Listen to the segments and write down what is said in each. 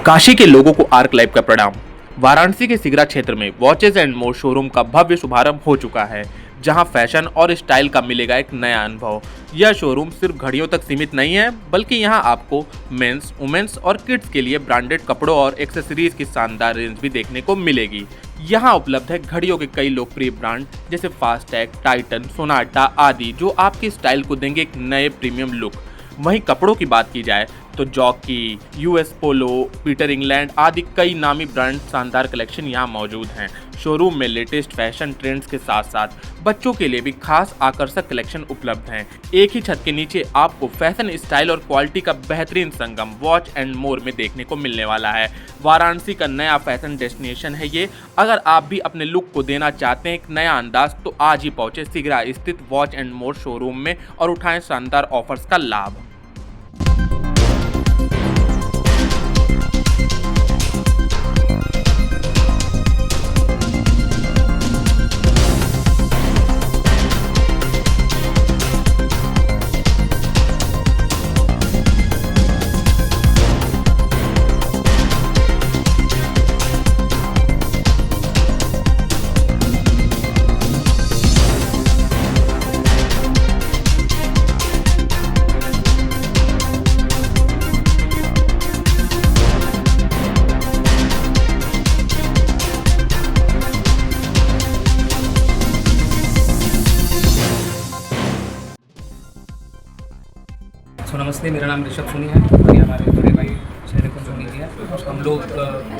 काशी के लोगों को आर्क लाइफ का प्रणाम। वाराणसी के सिगरा क्षेत्र में वॉचेज एंड मोर शोरूम का भव्य शुभारंभ हो चुका है, जहां फैशन और स्टाइल का मिलेगा एक नया अनुभव। यह शोरूम सिर्फ घड़ियों तक सीमित नहीं है, बल्कि यहां आपको मेंस, वुमेन्स और किड्स के लिए ब्रांडेड कपड़ों और एक्सेसरीज की शानदार रेंज भी देखने को मिलेगी। यहां उपलब्ध है घड़ियों के कई लोकप्रिय ब्रांड जैसे फास्टैग, टाइटन, सोनाटा आदि, जो आपकी स्टाइल को देंगे एक नए प्रीमियम लुक। वहीं कपड़ों की बात की जाए तो jockey, US Polo, Peter England आदि कई नामी ब्रांड शानदार कलेक्शन यहां मौजूद हैं। शोरूम में लेटेस्ट फैशन ट्रेंड्स के साथ साथ बच्चों के लिए भी खास आकर्षक कलेक्शन उपलब्ध हैं। एक ही छत के नीचे आपको फैशन, स्टाइल और क्वालिटी का बेहतरीन संगम वॉच एंड मोर में देखने को मिलने वाला है। वाराणसी का नया फैशन डेस्टिनेशन है ये। अगर आप भी अपने लुक को देना चाहते हैं एक नया अंदाज, तो आज ही पहुंचे सिगरा स्थित वॉच एंड मोर शोरूम में और उठाएं शानदार ऑफर्स का लाभ। नमस्ते, मेरा नाम ऋषभ सोनी है और ये हमारे बड़े भाई शहरकुंज सोनी जी है। हम लोग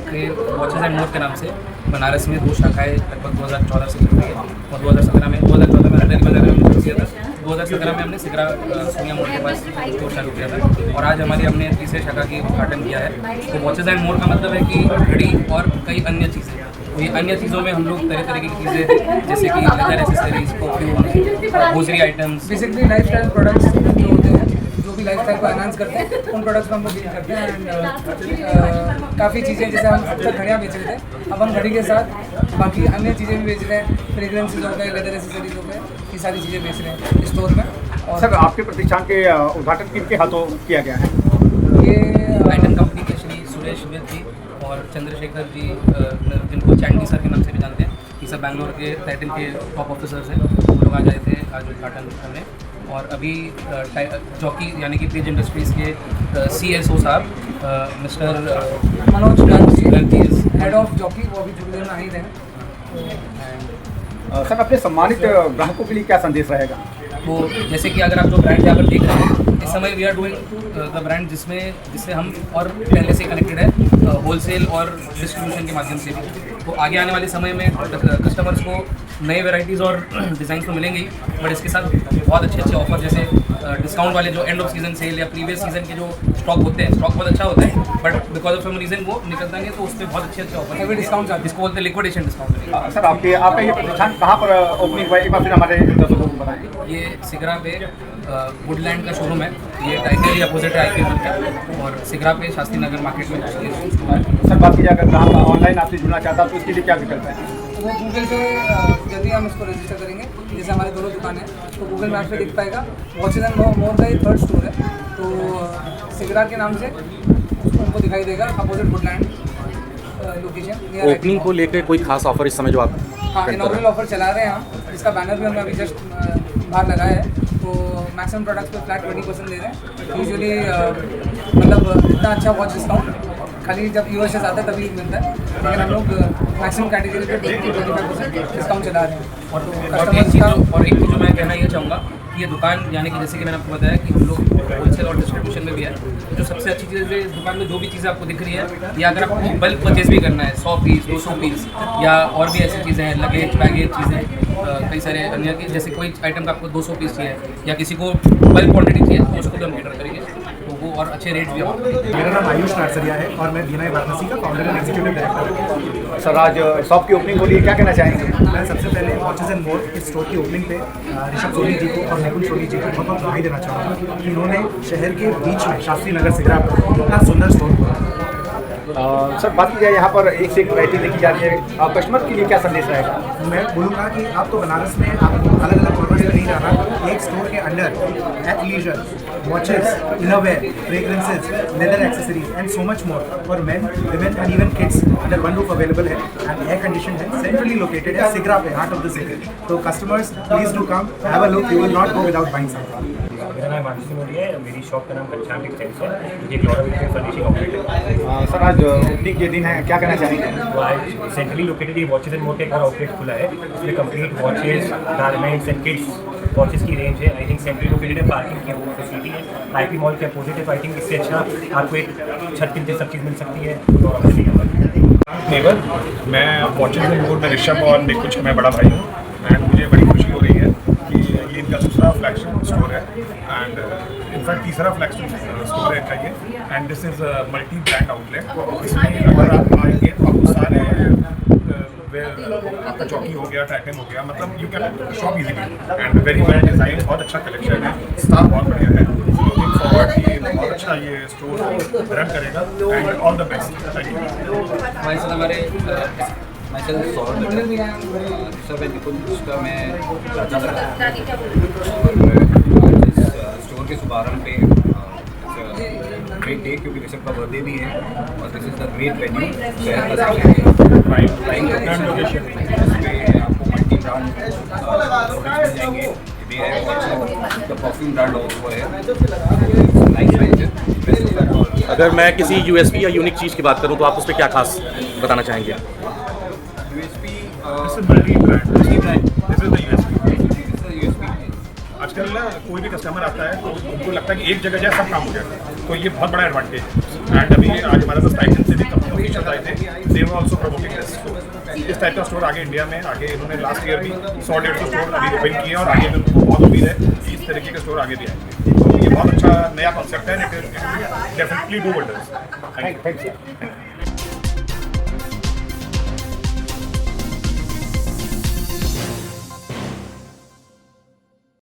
के वॉचेज एंड मोर के नाम से बनारस में 2 शाखाएँ लगभग 2014 से खुल रही है और 2014 में अटरी बाजार में हमने किया था। 2017 में हमने सिगरा सोनिया मोड़ के पास स्टोर चालू किया था और आज हमने तीसरे शाखा की उद्घाटन किया है। तो वॉचेज एंड मोर का मतलब है कि घड़ी और कई अन्य चीज़ें। तो ये अन्य चीज़ों में हम लोग तरह तरह की चीज़ें जैसे कि leather accessories, perfume, grocery items, basically lifestyle products जो होते हैं, जो भी लाइफस्टाइल को एनहांस करते हैं, उन प्रोडक्ट्स में हम लोग डील करते हैं। एंड काफ़ी चीज़ें जैसे हम अब तक घड़ियाँ बेच रहे थे, अब हम घड़ी के साथ बाकी अन्य चीज़ें भी बेच रहे हैं। फ्रेग्रेंसेज हो गए, लेदर एसेसरीज हो गए, ये सारी चीज़ें बेच रहे हैं स्टोर में। और सर, आपके प्रतिष्ठान के उद्घाटन किनके हाथों किया गया है? ये टाइटन कंपनी के श्री सुरेश विद जी और चंद्रशेखर जी, जिनको चैंडी सर के नाम से भी जानते हैं, ये सब बैंगलोर के टाइटन के टॉप ऑफिसर्स हैं। वो लोग आ गए थे आज उद्घाटन करने। और अभी जॉकी यानी कि पेज इंडस्ट्रीज़ के CSO साहब mister Manoj Garg, head of jockey, वो अभी थोड़ी देर में आ ही रहे हैं। सर, अपने सम्मानित ग्राहकों के लिए क्या संदेश रहेगा? वो जैसे कि अगर आप जो ब्रांड यहाँ पर देख रहे हैं, इस समय we are doing the brand जिससे हम और पहले से कनेक्टेड है होलसेल और डिस्ट्रीब्यूशन के माध्यम से भी। तो आगे आने वाले समय में कस्टमर्स को नए वैरायटीज़ और डिज़ाइन तो मिलेंगे ही, बट इसके साथ बहुत अच्छे ऑफर जैसे डिस्काउंट वाले जो एंड ऑफ सीजन सेल या प्रीवियस सीजन के जो स्टॉक होते हैं, स्टॉक बहुत अच्छा होता है, but because of some reason वो निकलता नहीं है, तो उस पर बहुत अच्छे ऑफर है, डिस्काउंट जिसको बोलते हैं लिक्विडेशन डिस्काउंट। सर, आपका ये प्रतिष्ठान कहाँ पर ओपनिंग हुआ है, एक बार फिर हमारे दर्शकों को बताएं। ये सिगरा पे वुडलैंड का शोरूम है, ये टाइगर के अपोजिट है IPL के, और सिगरा पे शास्त्री नगर मार्केट में सर, बात की जाए अगर ग्राहक ऑनलाइन आपसे जुड़ना चाहता है तो इसके लिए क्या विकल्प है? वो गूगल पे जल्दी हम इसको रजिस्टर करेंगे, जैसे हमारे दोनों दुकानें हैं, तो गूगल मैप पे दिख पाएगा। वॉचेज एंड मोर का ये 3rd स्टोर है, तो सिगरा के नाम से उसको उनको दिखाई देगा, अपोजिट वुडलैंड लोकेशन। ओपनिंग को लेकर कोई खास ऑफर इस समय जो आप? हाँ, इनॉग्रेल ऑफर चला रहे हैं हम, जिसका बैनर भी हमने अभी जस्ट बाहर लगाया है। तो मैक्सिमम प्रोडक्ट्स पे फ्लैट 20% दे रहे हैं। यूजुअली मतलब इतना अच्छा वॉच डिस्काउंट खाली जब यूएस से आता है तभी मिलता है, लेकिन हम लोग मैक्सिमम कैटेगरी पे 25% डिस्काउंट चला रहे हैं। और एक चीज़ जो मैं कहना ये चाहूँगा कि ये दुकान यानी कि जैसे कि मैंने आपको बताया कि हम लोग होलसेल और डिस्ट्रीब्यूशन में भी है। तो जो सबसे अच्छी चीज़ है इस दुकान में, जो भी चीज़ें आपको दिख रही है, या अगर आपको बल्क परचेज भी करना है 100 पीस 200 पीस, या और भी ऐसी चीज़ें हैं, लगेज बैगेज चीज़ें, कई सारे अन्य की, जैसे कोई आइटम का आपको 200 पीस चाहिए या किसी को बल्क क्वान्टिटी चाहिए, तो उसको भी हम कैटर करेंगे, तो वो और अच्छे रेट भी हम। मेरा नाम आयुष नारसरिया है और मैं बीएनआई वाराणसी का फाउंडर एंड एग्जीक्यूटिव डायरेक्टर हूँ। सर, आज शॉप की ओपनिंग को लिए क्या कहना चाहेंगे? मैं सबसे पहले वॉचेज एंड मोर इस स्टोर की ओपनिंग पे ऋषभ सोनी जी को और निकुल सोनी जी को बहुत बहुत बधाई देना चाहूँगा कि इन्होंने शहर के बीच में शास्त्री नगर सिगरा पर इतना सुंदर स्टोर खोला। सर बात की जाए यहाँ पर एक से एक वैरायटी देखी जा रही है, कस्टमर के लिए क्या संदेश रहेगा? मैं बोलूँगा कि आप तो बनारस में आपको अलग अलग प्रोडक्ट्स नहीं जाना, एक स्टोर के अंदर athleisure, watches, innerwear, fragrances, leather accessories and so much more for main, women and even kids under one roof available है एंड एयर कंडीशन है, सेंट्रली लोकेटेड है सिगरा पे, हार्ट ऑफ द सिटी। तो customers please do come, have a look, you will not go without buying something. मेरा नाम मानसी मोदी है, मेरी shop का नाम घनश्याम टेक्सटाइल्स है, मुझे एक लॉट ऑफ फर्निशिंग ऑपरेटर है। सर आज ओपनिंग के दिन है, क्या कहना चाहेंगे? तो आज सेंट्रली लोकेटेड ये वॉचेज एंड मोर का एक और आउटलेट खुला है, इसमें complete watches, garments and kids watches की रेंज है। आई थिंक सेंट्रली लोकेटेड है, पार्किंग की फैसिलिटी है, आईपी मॉल के अपोजिट है, तो आई थिंक इससे अच्छा आपको एक छत के नीचे सब चीज़ मिल सकती है। नेवर, मैं वॉचेज एंड मोर में ऋषभ और निकुंज का मैं बड़ा भाई हूँ एंड मुझे बड़ी खुशी हो रही है कि ये इनका दूसरा फ्लैगशिप स्टोर है एंड इनफैक्ट तीसरा फ्लैगशिप स्टोर है इनका ये, and this is multi brand outlet. इसमें अगर आप आएंगे तो आपको सारे आपका चौकी हो गया, ट्रैकिंग हो गया, मतलब you can shop easily and very well design, बहुत अच्छा कलेक्शन है, स्टाफ बहुत बढ़िया है। लुकिंग फॉरवर्ड कि बहुत अच्छा ये स्टोर रन करेगा and all the best. Thank you. हमारे साथ हमारे मैसेज सौरभ ऋषभ एंड निकुंज का मैं चाचा लगा इस स्टोर के शुभारंभ पे ग्रेट डे, क्योंकि ऋषभ का बर्थडे भी है और this is the great venue शहर का प्राइम लोकेशन, जिसमें आपको मल्टी ब्रांड प्रोडक्ट्स मिल जाएंगे। दे है द परफ्यूम ब्रांड ऑल्सो है, नाइस रेंज। अगर मैं किसी यूएसपी या यूनिक चीज़ की बात करूं तो आप उस पर क्या खास बताना चाहेंगे? USP this is multi brand, this is the USP. USP आजकल ना कोई भी कस्टमर आता है तो उनको लगता है कि एक जगह जाए सब काम हो जाए, तो ये बहुत बड़ा एडवांटेज है। एंड अभी आज हमारे पास टाइटन से भी कंपनी ऑफिशियल आए थे, दे वर आल्सो प्रमोटिंग दिस। इस टाइप का स्टोर आगे इंडिया में आगे इन्होंने लास्ट ईयर भी 100-150 स्टोर अभी ओपन किए और आगे भी उनको बहुत उम्मीद है कि इस तरीके के स्टोर आगे भी आएंगे। तो ये बहुत अच्छा नया कॉन्सेप्ट है, definitely do wonders. Thank you.